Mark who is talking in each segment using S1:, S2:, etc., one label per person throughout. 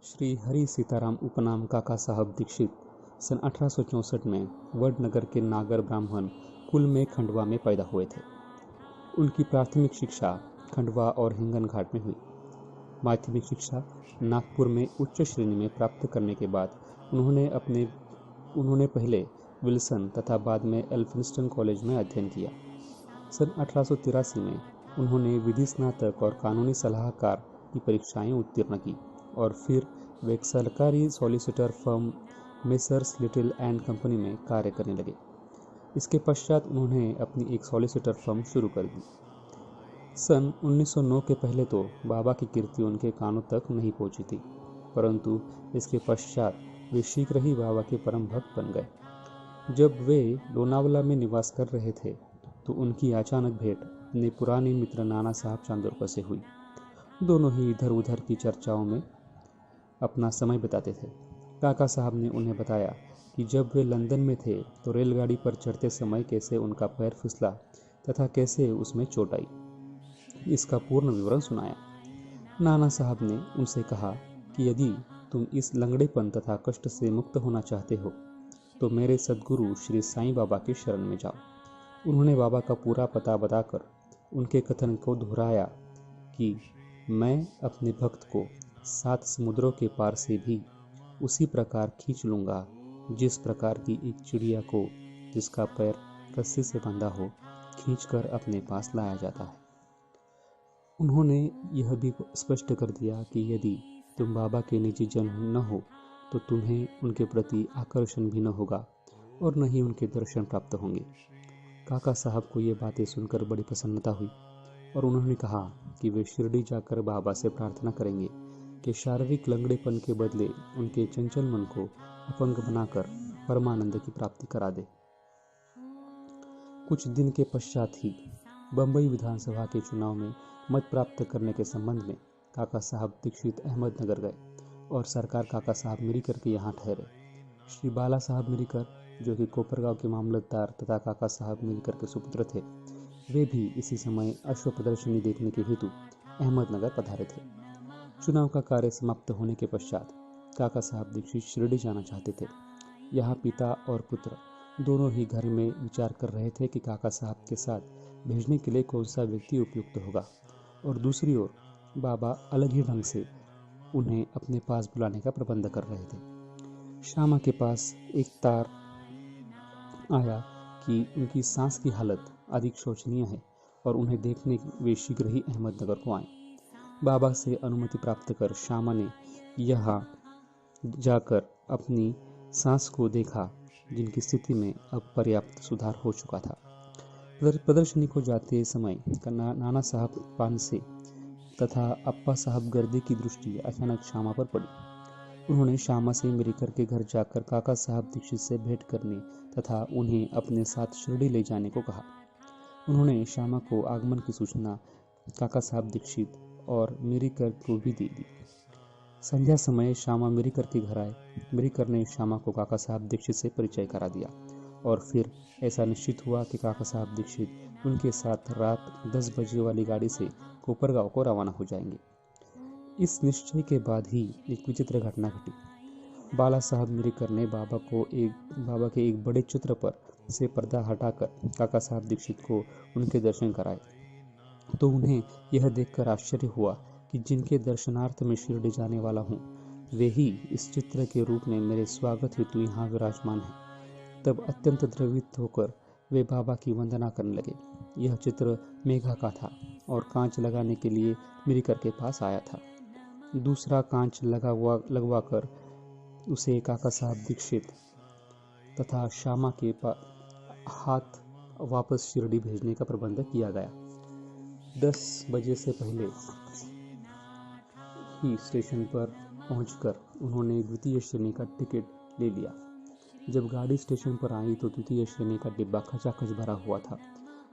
S1: श्री हरि सीताराम उपनाम काका साहब दीक्षित सन 1864 में वडनगर के नागर ब्राह्मण कुल में खंडवा में पैदा हुए थे। उनकी प्राथमिक शिक्षा खंडवा और हिंगन घाट में हुई। माध्यमिक शिक्षा नागपुर में उच्च श्रेणी में प्राप्त करने के बाद उन्होंने पहले विल्सन तथा बाद में एल्फिंस्टन कॉलेज में अध्ययन किया। सन 1883 में उन्होंने विधि स्नातक और कानूनी सलाहकार की परीक्षाएं उत्तीर्ण की और फिर वे एक सरकारी solicitor firm messrs little and company में कार्य करने लगे। इसके पश्चात उन्होंने अपनी एक सॉलिसिटर फर्म शुरू कर दी। सन 1909 के पहले तो बाबा की कीर्ति उनके कानों तक नहीं पहुंची थी, परंतु इसके पश्चात वे शीघ्र ही बाबा के परम भक्त बन गए। जब वे लोनावला में निवास कर रहे थे तो उनकी अचानक भेंट अपने पुराने मित्र नाना साहब चांदोरकर से हुई। दोनों ही इधर उधर की चर्चाओं में अपना समय बिताते थे। काका साहब ने उन्हें बताया कि जब वे लंदन में थे तो रेलगाड़ी पर चढ़ते समय कैसे उनका पैर फिसला तथा कैसे उसमें चोट आई। इसका पूर्ण विवरण सुनाया। नाना साहब ने उनसे कहा कि यदि तुम इस लंगड़ेपन तथा कष्ट से मुक्त होना चाहते हो तो मेरे सद्गुरु श्री साईं बाबा की शरण में जाओ। उन्होंने बाबा का पूरा पता बताकर उनके कथन को दोहराया कि मैं अपने भक्त को 7 समुद्रों के पार से भी उसी प्रकार खींच लूँगा जिस प्रकार की एक चिड़िया को जिसका पैर रस्सी से बंधा हो खींचकर अपने पास लाया जाता है। उन्होंने यह भी स्पष्ट कर दिया कि यदि तुम बाबा के निजी जन न हो तो तुम्हें उनके प्रति आकर्षण भी न होगा और न ही उनके दर्शन प्राप्त होंगे। काका साहब को ये बातें सुनकर बड़ी प्रसन्नता हुई और उन्होंने कहा कि वे शिरडी जाकर बाबा से प्रार्थना करेंगे कि शारीरिक लंगड़ेपन के बदले उनके चंचल मन को अपंग बनाकर परमानंद की प्राप्ति करा दे। कुछ दिन के पश्चात ही बम्बई विधानसभा के चुनाव में मत प्राप्त करने के संबंध में काका साहब दीक्षित अहमदनगर गए और सरकार काका साहब मिरीकर के यहाँ ठहरे। श्री बाला साहब मिरीकर, जो कि कोपरगांव के मामलतदार तथा काका साहब मिरीकर के सुपुत्र थे, वे भी इसी समय अश्व प्रदर्शनी देखने के हेतु अहमदनगर पधारे थे। चुनाव का कार्य समाप्त होने के पश्चात काका साहब दीक्षित शिरडी जाना चाहते थे। यहाँ पिता और पुत्र दोनों ही घर में विचार कर रहे थे कि काका साहब के साथ भेजने के लिए कौन सा व्यक्ति उपयुक्त होगा, और दूसरी ओर बाबा अलग ही ढंग से उन्हें अपने पास बुलाने का प्रबंध कर रहे थे। श्यामा के पास एक तार आया कि उनकी सांस की हालत अधिक शोचनीय है और उन्हें देखने वे शीघ्र ही अहमदनगर को आए। बाबा से अनुमति प्राप्त कर श्यामा ने यहाँ जाकर अपनी सांस को देखा, जिनकी स्थिति में अब पर्याप्त सुधार हो चुका था। प्रदर्शनी को जाते समय नाना साहब पानसे तथा अप्पा साहब गर्दे की दृष्टि अचानक श्यामा पर पड़ी। उन्होंने श्यामा से मिरीकर के घर जाकर काका साहब दीक्षित से भेंट करने तथा उन्हें अपने साथ शिरडी ले जाने को कहा। उन्होंने श्यामा को आगमन की सूचना काका साहब दीक्षित और मिरीकर को भी दे दी। संध्या समय श्यामा मिरीकर के घर आए। मिरीकर ने श्यामा को काका साहब दीक्षित से परिचय करा दिया और फिर ऐसा निश्चित हुआ कि काका साहब दीक्षित उनके साथ रात 10 बजे वाली गाड़ी से कोपरगांव को रवाना हो जाएंगे। इस निश्चय के बाद ही एक विचित्र घटना घटी। बाला साहब मिरीकर ने बाबा के एक बड़े चित्र पर से पर्दा हटाकर काका साहब दीक्षित को उनके दर्शन कराए तो उन्हें यह देखकर आश्चर्य हुआ कि जिनके दर्शनार्थ में शिरडी जाने वाला हूँ वे ही इस चित्र के रूप में मेरे स्वागत हेतु यहाँ विराजमान है। तब अत्यंत द्रवित होकर वे बाबा की वंदना करने लगे। यह चित्र मेघा का था और कांच लगाने के लिए मिरीकर के पास आया था। दूसरा कांच लगवा कर उसे काका साहब दीक्षित तथा श्यामा के हाथ वापस शिरडी भेजने का प्रबंध किया गया। 10 बजे से पहले ही स्टेशन पर पहुंचकर उन्होंने द्वितीय श्रेणी का टिकट ले लिया। जब गाड़ी स्टेशन पर आई तो द्वितीय श्रेणी का डिब्बा खचाखच भरा हुआ था।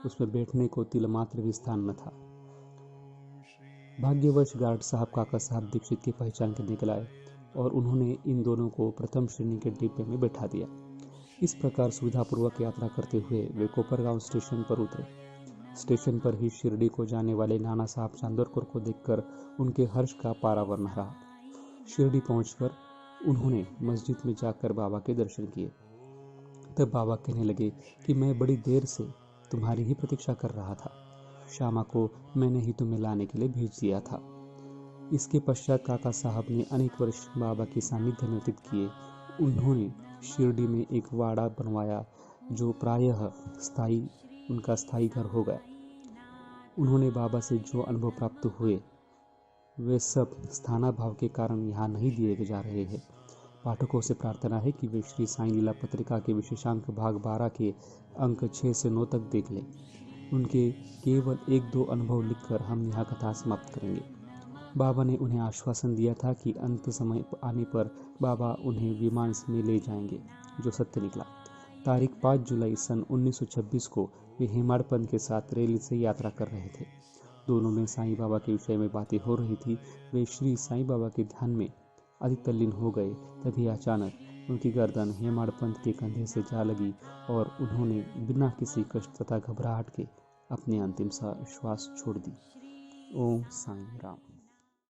S1: उसमें बैठने को तिलमात्र भी स्थान न था। भाग्यवश गार्ड साहब काका साहब दीक्षित की पहचान के निकल आए और उन्होंने इन दोनों को प्रथम श्रेणी के डिब्बे में बैठा दिया। इस प्रकार सुविधापूर्वक यात्रा करते हुए वे कोपरगांव स्टेशन पर उतरे। स्टेशन पर ही शिरडी को जाने वाले नाना साहब चांदोरकर को देखकर उनके हर्ष का पारावर न रहा। शिरडी पहुंचकर उन्होंने मस्जिद में जाकर बाबा के दर्शन किए। तब बाबा कहने लगे कि मैं बड़ी देर से तुम्हारी ही प्रतीक्षा कर रहा था। श्यामा को मैंने ही तुम्हें लाने के लिए भेज दिया था। इसके पश्चात काका साहब ने अनेक वर्ष बाबा के सानिध्य में व्यतीत किए। उन्होंने शिरडी में एक वाड़ा बनवाया जो प्रायः उनका स्थायी घर हो गया। उन्होंने बाबा से जो अनुभव प्राप्त हुए वे सब स्थानाभाव के कारण यहाँ नहीं दिए जा रहे हैं। पाठकों से प्रार्थना है कि वे श्री साईं लीला पत्रिका के विशेषांक भाग 12 के अंक 6 से 9 तक देख लें। उनके केवल 1-2 अनुभव लिखकर हम यहाँ कथा समाप्त करेंगे। बाबा ने उन्हें आश्वासन दिया था कि अंत समय आने पर बाबा उन्हें विमान में ले जाएंगे, जो सत्य निकला। तारीख 5 जुलाई सन 1926 को वे हेमाडपंत के साथ रेल से यात्रा कर रहे थे। दोनों में साईं बाबा के विषय में बातें हो रही थी। वे श्री साईं बाबा के ध्यान में अधिक तल्लीन हो गए। तभी अचानक उनकी गर्दन हेमाडपंत के कंधे से जा लगी और उन्होंने बिना किसी कष्ट तथा घबराहट के अपने अंतिम श्वास छोड़ दी। ओम साईं राम।